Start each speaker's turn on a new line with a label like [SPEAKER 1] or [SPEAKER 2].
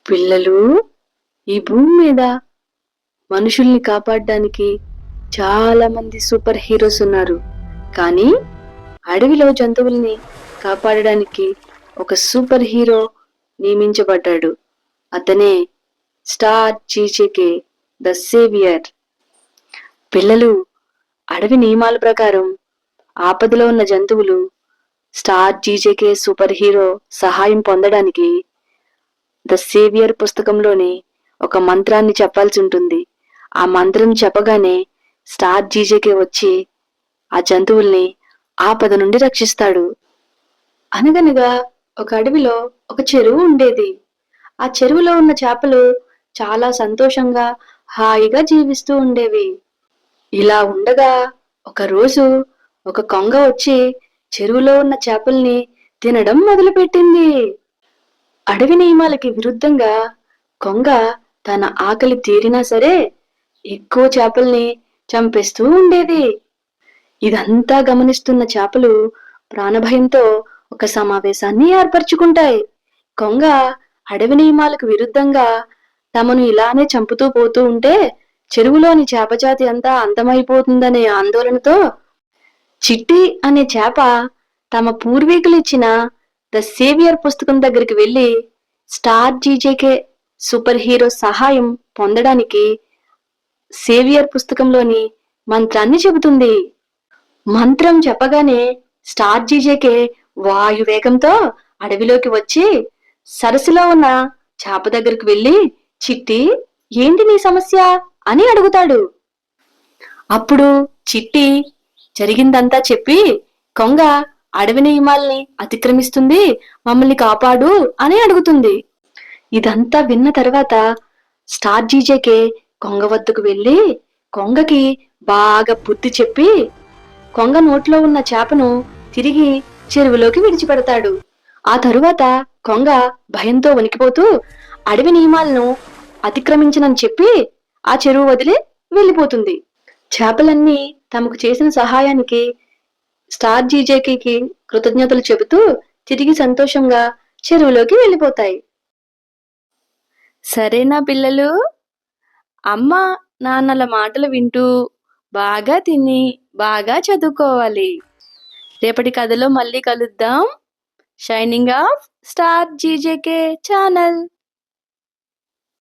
[SPEAKER 1] పిల్లలు, ఈ భూమి మీద మనుషుల్ని కాపాడడానికి చాలా మంది సూపర్ హీరోస్ ఉన్నారు. కానీ అడవిలో జంతువుల్ని కాపాడడానికి ఒక సూపర్ హీరో నియమించబడ్డాడు. అతనే స్టార్ జీజేకే ద సేవియర్. పిల్లలు, అడవి నియమాల ప్రకారం ఆపదలో ఉన్న జంతువులు స్టార్ జీజేకే సూపర్ హీరో సహాయం పొందడానికి ద సేవియర్ పుస్తకంలోని ఒక మంత్రాన్ని చెప్పాల్సి ఉంటుంది. ఆ మంత్రం చెప్పగానే స్టార్ జీజేకే వచ్చి ఆ జంతువుల్ని ఆపద నుండి రక్షిస్తాడు. అనగనగా ఒక అడవిలో ఒక చెరువు ఉండేది. ఆ చెరువులో ఉన్న చేపలు చాలా సంతోషంగా హాయిగా జీవిస్తూ ఉండేవి. ఇలా ఉండగా ఒకరోజు ఒక కొంగ వచ్చి చెరువులో ఉన్న చేపల్ని తినడం మొదలుపెట్టింది. అడవి నియమాలకి విరుద్ధంగా కొంగ తన ఆకలి తీరినా సరే ఎక్కువ చేపల్ని చంపేస్తూ ఉండేది. ఇదంతా గమనిస్తున్న చేపలు ప్రాణభయంతో ఒక సమావేశాన్ని ఏర్పరచుకుంటాయి. కొంగ అడవి నియమాలకు విరుద్ధంగా తమను ఇలానే చంపుతూ పోతూ ఉంటే చెరువులోని చేపజాతి అంతా అంతమైపోతుందనే ఆందోళనతో చిట్టి అనే చేప తమ పూర్వీకులు ఇచ్చిన ద సేవియర్ పుస్తకం దగ్గరికి వెళ్లి స్టార్ జీజేకే సూపర్ హీరో సహాయం పొందడానికి సేవియర్ పుస్తకంలోని మంత్రాన్ని చెబుతుంది. మంత్రం చెప్పగానే స్టార్ జీజేకే వాయువేగంతో అడవిలోకి వచ్చి సరస్సులో ఉన్న చేప దగ్గరికి వెళ్లి, చిట్టి, ఏంటి నీ సమస్య అని అడుగుతాడు. అప్పుడు చిట్టి జరిగిందంతా చెప్పి, కొంగ అడవి నియమాల్ని అతిక్రమిస్తుంది, మమ్మల్ని కాపాడు అని అడుగుతుంది. ఇదంతా విన్న తర్వాత స్టార్ జీజేకే కొంగ వద్దకు వెళ్లి కొంగకి బాగా బుద్ధి చెప్పి కొంగ నోట్లో ఉన్న చేపను తిరిగి చెరువులోకి విడిచిపెడతాడు. ఆ తరువాత కొంగ భయంతో వణికిపోతూ అడవి నియమాలను అతిక్రమించనని చెప్పి ఆ చెరువు వదిలి వెళ్ళిపోతుంది. చేపలన్నీ తమకు చేసిన సహాయానికి స్టార్ జీజేకి కృతజ్ఞతలు చెబుతూ తిరిగి సంతోషంగా చెరువులోకి వెళ్ళిపోతాయి. సరేనా పిల్లలు? అమ్మ నాన్నల మాటలు వింటూ బాగా తిని బాగా చదువుకోవాలి. రేపటి కథలో మళ్ళీ కలుద్దాం. Shining of star GJK channel.